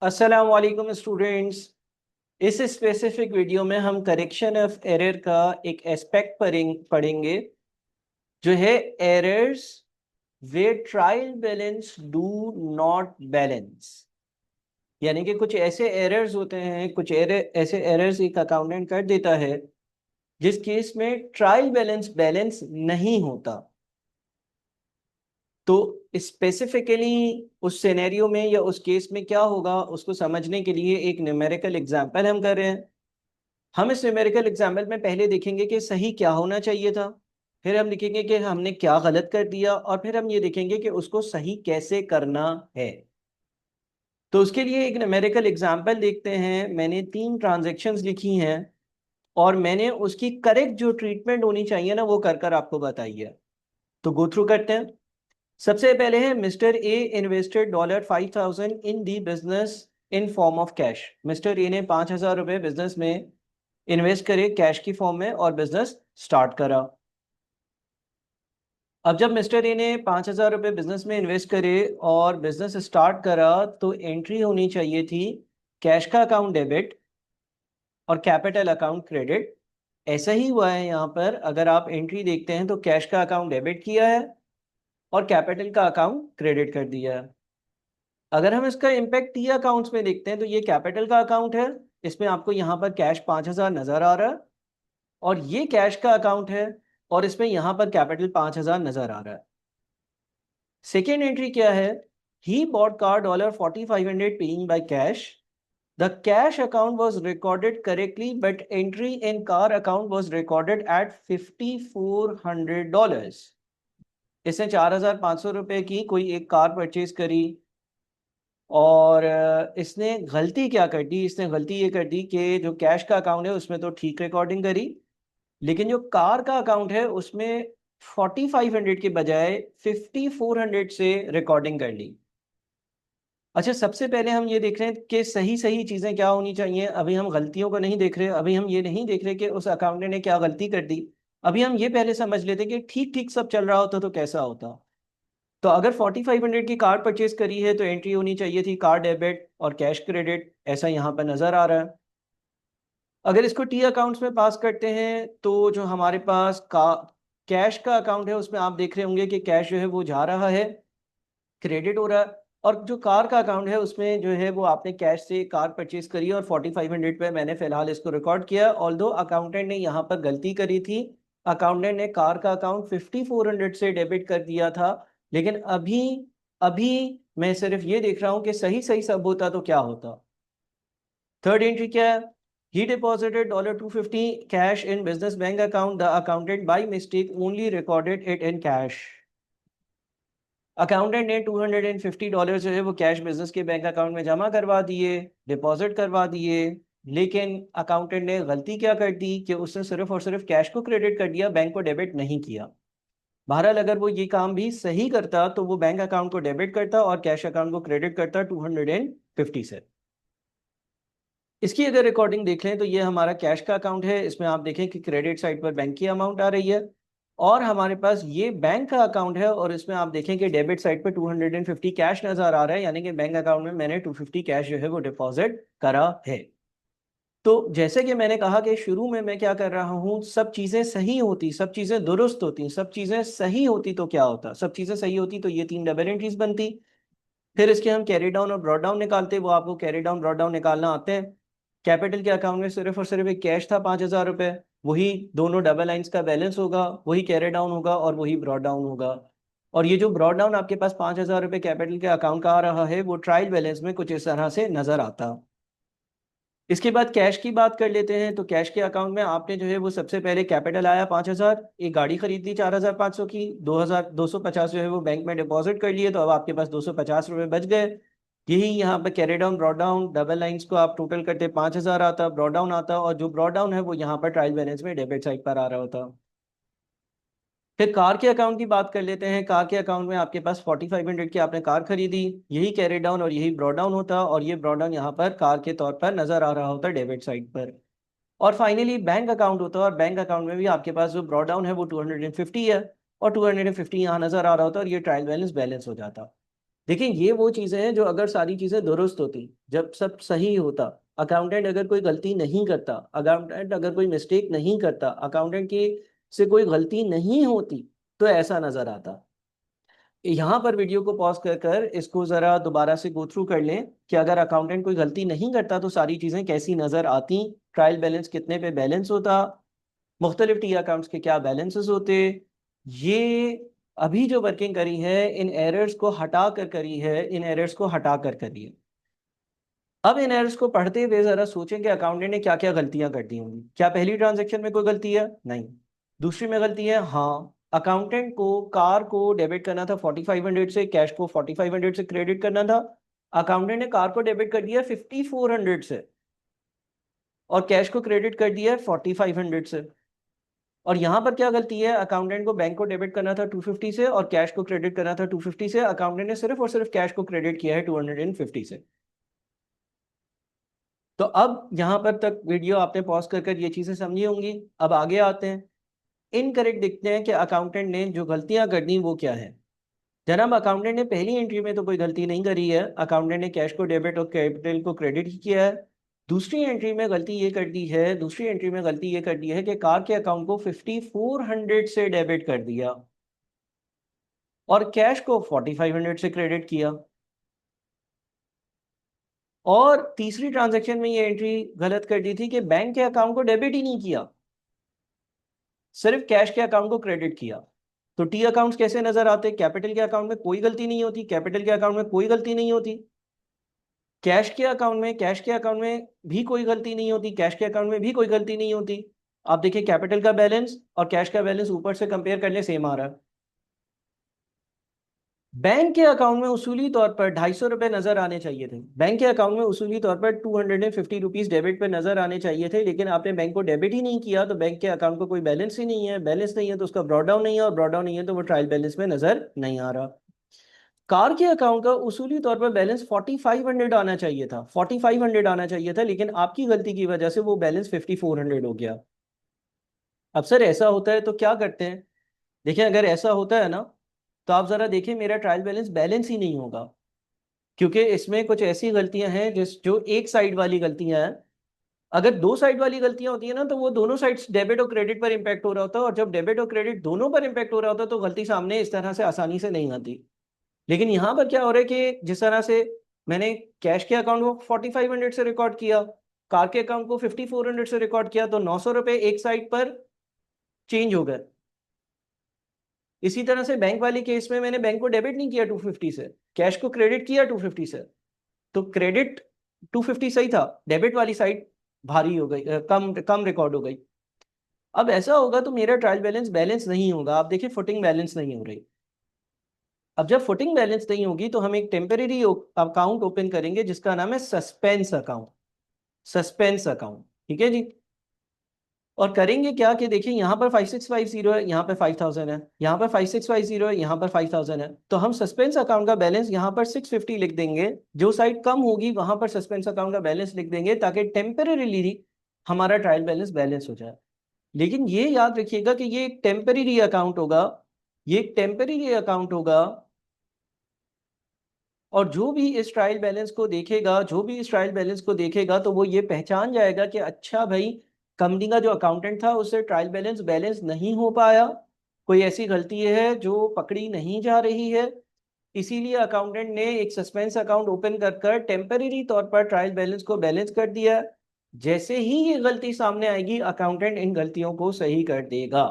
अस्सलाम वालेकुम स्टूडेंट्स। इस स्पेसिफिक वीडियो में हम करेक्शन ऑफ एरर का एक एस्पेक्ट पढ़ेंगे जो है errors way trial balance do not balance. यानी कि कुछ ऐसे एरर्स होते हैं, कुछ ऐसे एरर्स एक अकाउंटेंट कर देता है जिस केस में ट्रायल बैलेंस बैलेंस नहीं होता। तो स्पेसिफिकली उस सिनेरियो में या उस केस में क्या होगा उसको समझने के लिए एक न्यूमेरिकल एग्जांपल हम कर रहे हैं। हम इस न्यूमेरिकल एग्जाम्पल में पहले देखेंगे कि सही क्या होना चाहिए था, फिर हम लिखेंगे कि हमने क्या गलत कर दिया, और फिर हम ये देखेंगे कि उसको सही कैसे करना है। तो उसके लिए एक न्यूमेरिकल एग्जाम्पल देखते हैं। मैंने 3 ट्रांजेक्शन्स लिखी हैं और मैंने उसकी करेक्ट जो ट्रीटमेंट होनी चाहिए ना वो कर कर आपको बताई है। तो गो थ्रू करते हैं। सबसे पहले है mister A invested $5,000 in the business in form of cash. Mister A ने $5,000 बिजनेस में इन्वेस्ट करे कैश की फॉर्म में और बिजनेस स्टार्ट करा। अब जब मिस्टर ए ने $5,000 बिजनेस में इन्वेस्ट करे और बिजनेस स्टार्ट करा तो एंट्री होनी चाहिए थी कैश का अकाउंट डेबिट और कैपिटल अकाउंट क्रेडिट। ऐसा ही हुआ है यहाँ पर। अगर आप एंट्री देखते हैं तो कैश का अकाउंट डेबिट किया है और कैपिटल का अकाउंट क्रेडिट कर दिया है। अगर हम इसका इम्पैक्ट टी अकाउंट्स में देखते हैं तो ये कैपिटल का अकाउंट है, इसमें आपको यहाँ पर कैश 5,000 नजर आ रहा है, और ये कैश का अकाउंट है और इसमें यहां पर कैपिटल 5,000 नजर आ रहा है। सेकेंड एंट्री क्या है? He bought car $4,500 paying by cash. The cash account was recorded correctly but entry in car account was recorded at $5,400। इसने ₹4,500 की कोई एक कार परचेज करी और इसने गलती क्या कर दी? इसने गलती ये कर दी कि जो कैश का अकाउंट है उसमें तो ठीक रिकॉर्डिंग करी, लेकिन जो कार का अकाउंट है उसमें 4,500 के बजाय 5,400 से रिकॉर्डिंग कर ली। अच्छा, सबसे पहले हम ये देख रहे हैं कि सही सही चीज़ें क्या होनी चाहिए। अभी हम गलतियों को नहीं देख रहे, अभी हम ये नहीं देख रहे कि उस अकाउंटेंट ने क्या गलती कर दी। अभी हम ये पहले समझ लेते कि ठीक ठीक सब चल रहा होता तो कैसा होता। तो अगर 4,500 की कार परचेज करी है तो एंट्री होनी चाहिए थी कार डेबिट और कैश क्रेडिट, ऐसा यहाँ पर नज़र आ रहा है। अगर इसको टी अकाउंट्स में पास करते हैं तो जो हमारे पास का कैश का अकाउंट है उसमें आप देख रहे होंगे कि कैश जो है वो जा रहा है, क्रेडिट हो रहा है। और जो कार का अकाउंट है उसमें जो है वो आपने कैश से कार परचेज करी और 4,500 पे मैंने फिलहाल इसको रिकॉर्ड किया। ऑल्दो अकाउंटेंट ने यहाँ पर गलती करी थी। अकाउंटेंट ने कार का अकाउंट 5,400 से डेबिट कर दिया था, लेकिन अभी अभी मैं सिर्फ ये देख रहा हूँ कि सही सही सब होता तो क्या होता। थर्ड एंट्री क्या है? He deposited $250 cash in business bank account. The accountant by mistake only recorded it in cash. Accountant ने $250 जो है वो कैश बिजनेस के बैंक अकाउंट में जमा करवा दिए, डिपॉजिट करवा दिए, लेकिन अकाउंटेंट ने गलती क्या कर दी कि उसने सिर्फ और सिर्फ कैश को क्रेडिट कर दिया, बैंक को डेबिट नहीं किया। बहरहाल अगर वो ये काम भी सही करता तो वो बैंक अकाउंट को डेबिट करता और कैश अकाउंट को क्रेडिट करता 250 से। इसकी अगर रिकॉर्डिंग देख लें तो ये हमारा कैश का अकाउंट है। इसमें आप देखें कि क्रेडिट साइड पर बैंक की अमाउंट आ रही है और हमारे पास ये बैंक का अकाउंट है और इसमें आप देखें कि डेबिट साइड पर 250 कैश नजर आ रहा है, यानी कि बैंक अकाउंट में मैंने 250 कैश जो है वो डिपॉजिट करा है। तो जैसे कि मैंने कहा कि शुरू में मैं क्या कर रहा हूँ, सब चीज़ें सही होती, सब चीज़ें दुरुस्त होती, सब चीज़ें सही होती तो क्या होता, सब चीज़ें सही होती तो ये 3 डबल एंट्रीज बनती। फिर इसके हम कैरी डाउन और ब्रॉड डाउन निकालते, वो आपको कैरी डाउन ब्रॉड डाउन निकालना आते हैं। कैपिटल के अकाउंट में सिर्फ और सिर्फ एक कैश था ₹5,000, वही दोनों डबल लाइंस का बैलेंस होगा, वही कैरी डाउन होगा और वही ब्रॉड डाउन होगा। और ये जो ब्रॉड डाउन आपके पास ₹5,000 कैपिटल के अकाउंट का आ रहा है वो ट्रायल बैलेंस में कुछ इस तरह से नजर आता। इसके बाद कैश की बात कर लेते हैं। तो कैश के अकाउंट में आपने जो है वो सबसे पहले कैपिटल आया 5,000, एक गाड़ी खरीद ली 4,500 की, 2,250 जो है वो बैंक में डिपॉजिट कर लिए, तो अब आपके पास ₹250 बच गए। यही यहाँ पर carry down brought down double lines को आप टोटल करते 5,000 आता, ब्रॉड डाउन आता, और जो ब्रॉड डाउन है वो यहाँ पर ट्रायल बैलेंस में डेबिट साइड पर आ रहा होता। फिर कार के अकाउंट की बात कर लेते हैं। कार के अकाउंट में आपके पास 4,500 की आपने कार खरीदी, यही कैरी डाउन और यही ब्रॉड डाउन होता, और ये ब्रॉड डाउन यहाँ पर कार के तौर पर नजर आ रहा होता डेबिट साइड पर। और फाइनली बैंक अकाउंट होता है, और बैंक अकाउंट में भी आपके पास जो ब्रॉड डाउन है वो 250 है और 250 यहाँ नजर आ रहा होता है और ये ट्रायल बैलेंस बैलेंस हो जाता। देखिए ये वो चीजें हैं जो अगर सारी चीजें दुरुस्त होती, जब सब सही होता, अकाउंटेंट अगर कोई गलती नहीं करता, अकाउंटेंट अगर कोई मिस्टेक नहीं करता, अकाउंटेंट की से कोई गलती नहीं होती, तो ऐसा नजर आता। यहाँ पर वीडियो को पॉज कर कर इसको जरा दोबारा से गो थ्रू कर लें कि अगर अकाउंटेंट कोई गलती नहीं करता तो सारी चीजें कैसी नजर आती, ट्रायल बैलेंस कितने पे बैलेंस होता, मुख्तलिफ टी अकाउंट्स के क्या बैलेंसेस होते। ये अभी जो वर्किंग करी है इन एरर्स को हटा कर करी है, इन एरर्स को हटा कर करी है। अब इन एरर्स को पढ़ते हुए जरा सोचें कि अकाउंटेंट ने क्या क्या गलतियां कर दी होंगी। क्या पहली ट्रांजैक्शन में कोई गलती है? नहीं। दूसरी में गलती है? हाँ। अकाउंटेंट को कार को डेबिट करना था 4500 से, कैश को 4500 से क्रेडिट करना था। अकाउंटेंट ने कार को डेबिट कर दिया 5400 से और कैश को क्रेडिट कर दिया 4500 से। और यहां पर क्या गलती है? अकाउंटेंट को बैंक को डेबिट करना था 250 से और कैश को क्रेडिट करना था 250 से, अकाउंटेंट ने सिर्फ और सिर्फ कैश को क्रेडिट किया है 250 से। तो अब यहां पर तक वीडियो आपने पॉज कर कर ये चीजें समझी होंगी। अब आगे आते हैं, इनकरेक्ट देखते हैं कि अकाउंटेंट ने जो गलतियां कर दी वो क्या है। जनाब अकाउंटेंट ने पहली एंट्री में तो कोई गलती नहीं करी है, अकाउंटेंट ने कैश को डेबिट और कैपिटल को क्रेडिट ही किया है। दूसरी एंट्री में गलती ये कर दी है, दूसरी एंट्री में गलती ये कर दी है कि कार के अकाउंट को 5400 से डेबिट कर दिया और कैश को 4500 से क्रेडिट किया। और तीसरी ट्रांजैक्शन में ये एंट्री गलत कर दी थी कि बैंक के अकाउंट को डेबिट ही नहीं किया, सिर्फ कैश के अकाउंट को क्रेडिट किया। तो टी अकाउंट्स कैसे नजर आते? कैपिटल के अकाउंट में कोई गलती नहीं होती, कैपिटल के अकाउंट में कोई गलती नहीं होती, कैश के अकाउंट में भी कोई गलती नहीं होती, कैश के अकाउंट में भी कोई गलती नहीं होती। आप देखिए कैपिटल का बैलेंस और कैश का बैलेंस ऊपर से कंपेयर कर ले, सेम आ रहा है। बैंक के अकाउंट में उसूली तौर पर 250 रुपये नजर आने चाहिए थे, बैंक के अकाउंट में उसूली तौर पर 250 रुपीज डेबिट पे नजर आने चाहिए थे, लेकिन आपने बैंक को डेबिट ही नहीं किया तो बैंक के अकाउंट को कोई बैलेंस ही नहीं है, बैलेंस नहीं है तो उसका ब्रॉड नहीं है, और ब्रॉड नहीं है तो वो ट्रायल बैलेंस में नजर नहीं आ रहा। कार के अकाउंट का उसूली तौर पर बैलेंस 4500 आना चाहिए था, 4500 आना चाहिए था, लेकिन आपकी गलती की वजह से वो बैलेंस 5400 हो गया। अब सर ऐसा होता है तो क्या करते हैं? देखिए अगर ऐसा होता है ना, तो आप जरा देखिए मेरा ट्रायल बैलेंस बैलेंस ही नहीं होगा, क्योंकि इसमें कुछ ऐसी गलतियां हैं जिस जो एक साइड वाली गलतियां हैं। अगर दो साइड वाली गलतियां होती है ना तो वो दोनों साइड्स डेबिट और क्रेडिट पर इंपैक्ट हो रहा होता है, और जब डेबिट और क्रेडिट दोनों पर इंपैक्ट हो रहा होता है तो गलती सामने इस तरह से आसानी से नहीं आती। लेकिन यहाँ पर क्या हो रहा है कि जिस तरह से मैंने कैश के अकाउंट को 4500 से रिकॉर्ड किया, कार के अकाउंट को 5400 से रिकॉर्ड किया, तो 900 रुपये एक साइड पर चेंज हो गए। इसी तरह से बैंक वाली केस में मैंने बैंक को डेबिट नहीं किया 250 से, कैश को क्रेडिट किया 250 से, तो क्रेडिट 250 सही था, डेबिट वाली साइड भारी हो गई, कम कम रिकॉर्ड हो गई। अब ऐसा होगा तो मेरा ट्रायल बैलेंस बैलेंस नहीं होगा। आप देखिए फुटिंग बैलेंस नहीं हो रही। अब जब फुटिंग बैलेंस नहीं होगी तो हम एक टेम्परेरी अकाउंट ओपन करेंगे जिसका नाम है सस्पेंस अकाउंट, सस्पेंस अकाउंट, ठीक है जी। और करेंगे क्या कि देखिए यहाँ पर 5650 है, यहाँ पर 5000 है, यहाँ पर 5650 है, यहाँ पर 5000 है, तो हम सस्पेंस अकाउंट का बैलेंस यहाँ पर 650 लिख देंगे। जो साइड कम होगी वहां पर सस्पेंस अकाउंट का बैलेंस लिख देंगे ताकि टेम्परेरीली हमारा ट्रायल बैलेंस बैलेंस हो जाए। लेकिन ये याद रखिएगा कि ये एक टेम्परेरी अकाउंट होगा, ये एक टेम्परेरी अकाउंट होगा। और जो भी इस ट्रायल बैलेंस को देखेगा, जो भी इस ट्रायल बैलेंस को देखेगा तो वो ये पहचान जाएगा कि अच्छा भाई, कंपनी का जो अकाउंटेंट था उससे ट्रायल बैलेंस बैलेंस नहीं हो पाया, कोई ऐसी गलती है जो पकड़ी नहीं जा रही है, इसीलिए अकाउंटेंट ने एक सस्पेंस अकाउंट ओपन कर कर टेम्परेरी तौर पर ट्रायल बैलेंस को बैलेंस कर दिया। जैसे ही ये गलती सामने आएगी अकाउंटेंट इन गलतियों को सही कर देगा।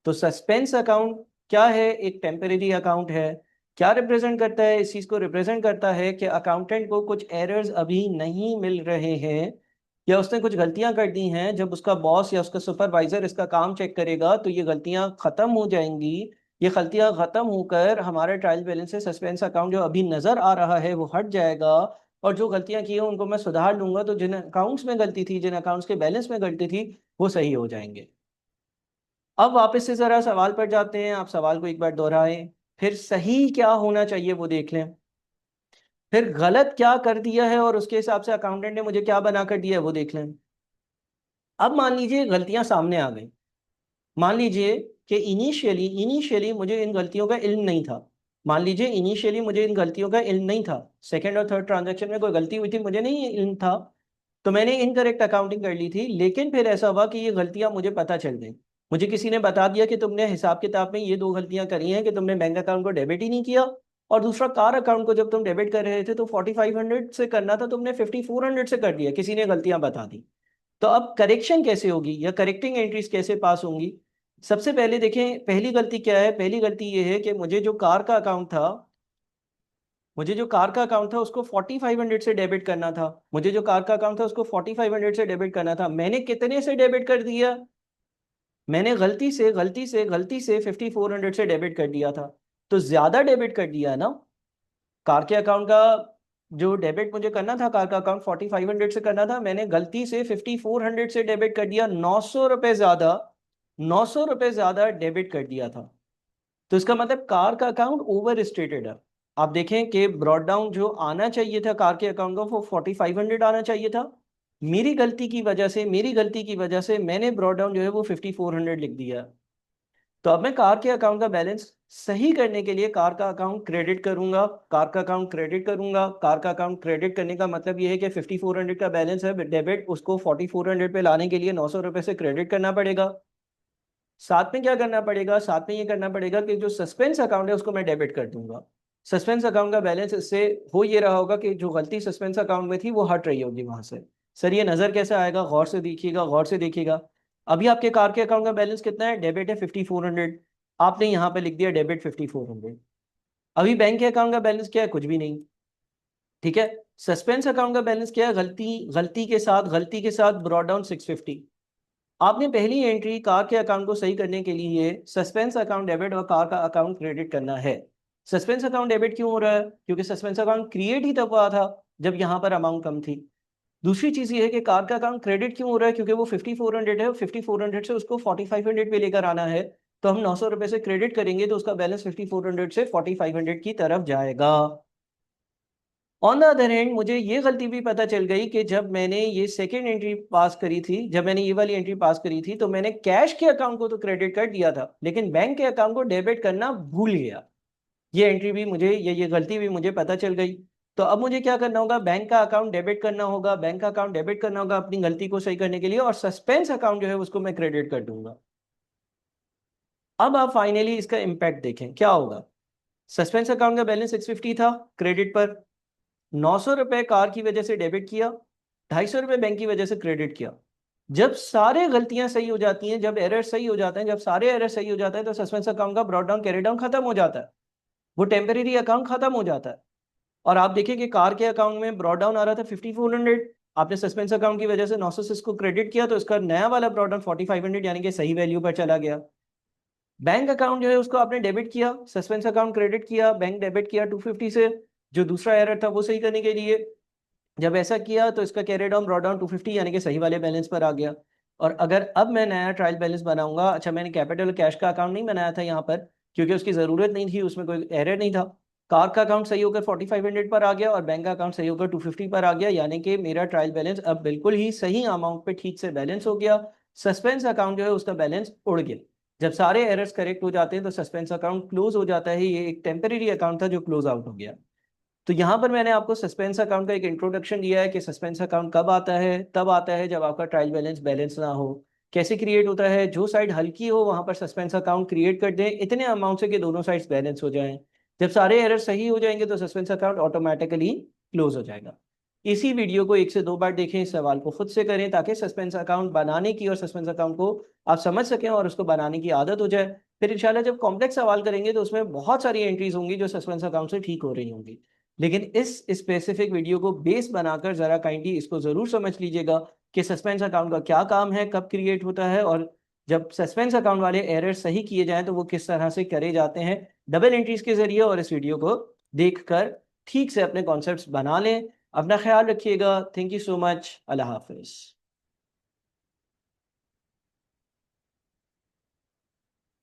तो सस्पेंस अकाउंट क्या है? एक टेम्परेरी अकाउंट है। क्या रिप्रेजेंट करता है? इस चीज को रिप्रेजेंट करता है कि अकाउंटेंट को कुछ एरर्स अभी नहीं मिल रहे हैं, या उसने कुछ गलतियां कर दी हैं। जब उसका बॉस या उसका सुपरवाइजर इसका काम चेक करेगा तो ये गलतियां खत्म हो जाएंगी। ये गलतियां खत्म होकर हमारे ट्रायल बैलेंस से सस्पेंस अकाउंट जो अभी नजर आ रहा है वो हट जाएगा, और जो गलतियां की हैं उनको मैं सुधार लूंगा, तो जिन अकाउंट्स में गलती थी, जिन अकाउंट्स के बैलेंस में गलती थी, वो सही हो जाएंगे। अब वापस से जरा सवाल पर जाते हैं, आप सवाल को एक बार दोहराएं, फिर सही क्या होना चाहिए वो देख लें, फिर गलत क्या कर दिया है और उसके हिसाब से अकाउंटेंट ने मुझे क्या बना कर दिया है वो देख लें। अब मान लीजिए गलतियां सामने आ गई, मान लीजिए कि इनिशियली इनिशियली मुझे इन गलतियों का इल्म नहीं था, मान लीजिए इनिशियली मुझे इन गलतियों का इल्म नहीं था, सेकंड और थर्ड ट्रांजैक्शन में कोई गलती हुई थी, मुझे नहीं इल्म था, तो मैंने इनकरेक्ट अकाउंटिंग कर ली थी, लेकिन फिर ऐसा हुआ कि ये गलतियां मुझे पता चल गई। मुझे किसी ने बता दिया कि तुमने हिसाब किताब में ये दो गलतियां करी हैं कि तुमने बैंक अकाउंट को डेबिट ही नहीं किया, और दूसरा कार अकाउंट को जब तुम डेबिट कर रहे थे तो 4500 से करना था, तुमने 5400 से कर दिया, किसी ने गलतियां बता दी। तो अब करेक्शन कैसे होगी या करेक्टिंग एंट्रीज कैसे पास होंगी? सबसे पहले देखें पहली गलती क्या है। पहली गलती ये है कि मुझे जो कार का अकाउंट था उसको 4500 से डेबिट करना था। मुझे जो कार का अकाउंट था उसको 4500 से डेबिट करना था। मैंने कितने से डेबिट कर दिया? मैंने गलती से 5400 से डेबिट कर दिया था। तो ज्यादा डेबिट कर दिया है ना। कार के अकाउंट का जो डेबिट मुझे करना था, कार का अकाउंट 4500 से करना था, मैंने गलती से 5400 से डेबिट कर दिया, 900 रुपए ज्यादा डेबिट कर दिया था। तो इसका मतलब कार का अकाउंट ओवर स्टेटेड है। आप देखें कि ब्रॉड डाउन जो आना चाहिए था कार के अकाउंट का वो 4500 आना चाहिए था। मेरी गलती की वजह से मैंने ब्रॉड डाउन जो है वो 5400 लिख दिया। तो अब मैं कार के अकाउंट का बैलेंस सही करने के लिए कार का अकाउंट क्रेडिट करूंगा। कार का अकाउंट क्रेडिट करने का मतलब ये है कि 5400 का बैलेंस है डेबिट, उसको 4400 पे लाने के लिए 900 रुपए से क्रेडिट करना पड़ेगा। साथ में क्या करना पड़ेगा? साथ में ये करना पड़ेगा कि जो सस्पेंस अकाउंट है उसको मैं डेबिट कर दूंगा। सस्पेंस अकाउंट का बैलेंस इससे हो ये रहा होगा कि जो गलती सस्पेंस अकाउंट में थी वो हट रही होगी वहां से। सर ये नजर कैसे आएगा? गौर से देखिएगा, गौर से देखिएगा। अभी आपके कार के अकाउंट का बैलेंस कितना है? डेबिट है 5400। आपने यहाँ पे लिख दिया डेबिट 5400। अभी बैंक के अकाउंट का बैलेंस क्या है? कुछ भी नहीं। ठीक है। सस्पेंस अकाउंट का बैलेंस क्या है? गलती के साथ ब्रॉड डाउन 650। आपने पहली एंट्री कार के अकाउंट को सही करने के लिए सस्पेंस अकाउंट डेबिट और कार का अकाउंट क्रेडिट करना है। सस्पेंस अकाउंट डेबिट क्यों हो रहा है? क्योंकि सस्पेंस अकाउंट क्रिएट ही तब हुआ था जब यहाँ पर अमाउंट कम थी। दूसरी चीज ये है कि कार का अकाउंट क्रेडिट क्यों हो रहा है? क्योंकि वो 5400 है, 5400 से उसको 4500 पे लेकर आना है। तो हम 900 रुपए से क्रेडिट करेंगे तो उसका बैलेंस 5400 से 4500 की तरफ जाएगा। ऑन द अदर हैंड मुझे ये गलती भी पता चल गई कि जब मैंने ये सेकेंड एंट्री पास करी थी, जब मैंने ये वाली एंट्री पास करी थी, तो मैंने कैश के अकाउंट को तो क्रेडिट कर दिया था लेकिन बैंक के अकाउंट को डेबिट करना भूल गया। ये एंट्री भी मुझे ये गलती भी मुझे पता चल गई। तो अब मुझे क्या करना होगा? बैंक का अकाउंट डेबिट करना होगा, बैंक का अकाउंट डेबिट करना होगा अपनी गलती को सही करने के लिए, और सस्पेंस अकाउंट जो है उसको मैं क्रेडिट कर दूंगा। अब आप फाइनली इसका इम्पैक्ट देखें क्या होगा। सस्पेंस अकाउंट का बैलेंस 650 था क्रेडिट पर, 900 रुपए कार की वजह से डेबिट किया, 250 रुपए बैंक की वजह से क्रेडिट किया। जब सारे गलतियां सही हो जाती हैं, जब एरर सही हो जाते हैं, जब सारे एरर सही हो जाते हैं, तो सस्पेंस अकाउंट का ब्रॉड डाउन कैरी डाउन खत्म हो जाता है। वो टेम्परेरी अकाउंट खत्म हो जाता है। और आप देखिए कि कार के अकाउंट में ब्रॉड डाउन आ रहा था 5400, आपने सस्पेंस अकाउंट की वजह से 900 से इसको क्रेडिट किया तो इसका नया वाला ब्रॉड डाउन 4500 यानी कि सही वैल्यू पर चला गया। बैंक अकाउंट जो है उसको आपने डेबिट किया, सस्पेंस अकाउंट क्रेडिट किया, बैंक डेबिट किया 250 से, जो दूसरा एरर था वो सही करने के लिए। जब ऐसा किया तो इसका कैरी डाउन ब्रॉड डाउन 250 यानी कि सही वाले बैलेंस पर आ गया। और अगर अब मैं नया ट्रायल बैलेंस बनाऊंगा, अच्छा मैंने कैपिटल कैश का अकाउंट नहीं बनाया था यहाँ पर क्योंकि उसकी ज़रूरत नहीं थी, उसमें कोई एरर नहीं था। कार का अकाउंट सही होकर 4500 पर आ गया और बैंक का अकाउंट सही होकर 250 पर आ गया, यानी कि मेरा ट्रायल बैलेंस अब बिल्कुल ही सही अमाउंट पे ठीक से बैलेंस हो गया। सस्पेंस अकाउंट जो है उसका बैलेंस उड़ गया। जब सारे एरर्स करेक्ट हो जाते हैं तो सस्पेंस अकाउंट क्लोज हो जाता है। ये एक टेम्परेरी अकाउंट था जो क्लोज आउट हो गया। तो यहाँ पर मैंने आपको सस्पेंस अकाउंट का एक इंट्रोडक्शन दिया है कि सस्पेंस अकाउंट कब आता है। तब आता है जब आपका ट्रायल बैलेंस बैलेंस ना हो। कैसे क्रिएट होता है? जो साइड हल्की हो वहां पर सस्पेंस अकाउंट क्रिएट कर दें इतने अमाउंट से कि दोनों साइड्स बैलेंस हो जाएं। जब सारे एरर सही हो जाएंगे तो सस्पेंस अकाउंट ऑटोमेटिकली क्लोज हो जाएगा। इसी वीडियो को 1 से 2 बार देखें, इस सवाल को खुद से करें ताकि सस्पेंस अकाउंट बनाने की और सस्पेंस अकाउंट को आप समझ सकें और उसको बनाने की आदत हो जाए। फिर इंशाल्लाह जब कॉम्प्लेक्स सवाल करेंगे तो उसमें बहुत सारी एंट्रीज होंगी जो सस्पेंस अकाउंट से ठीक हो रही होंगी। लेकिन इस स्पेसिफिक वीडियो को बेस बनाकर जरा काइंडली इसको जरूर समझ लीजिएगा कि सस्पेंस अकाउंट का क्या काम है, कब क्रिएट होता है, और जब सस्पेंस अकाउंट वाले एरर सही किए जाएं तो वो किस तरह से करे जाते हैं डबल एंट्रीज के जरिए। और इस वीडियो को देखकर ठीक से अपने कॉन्सेप्ट्स बना लें। अपना ख्याल रखिएगा। Thank you so much. Allah Hafiz.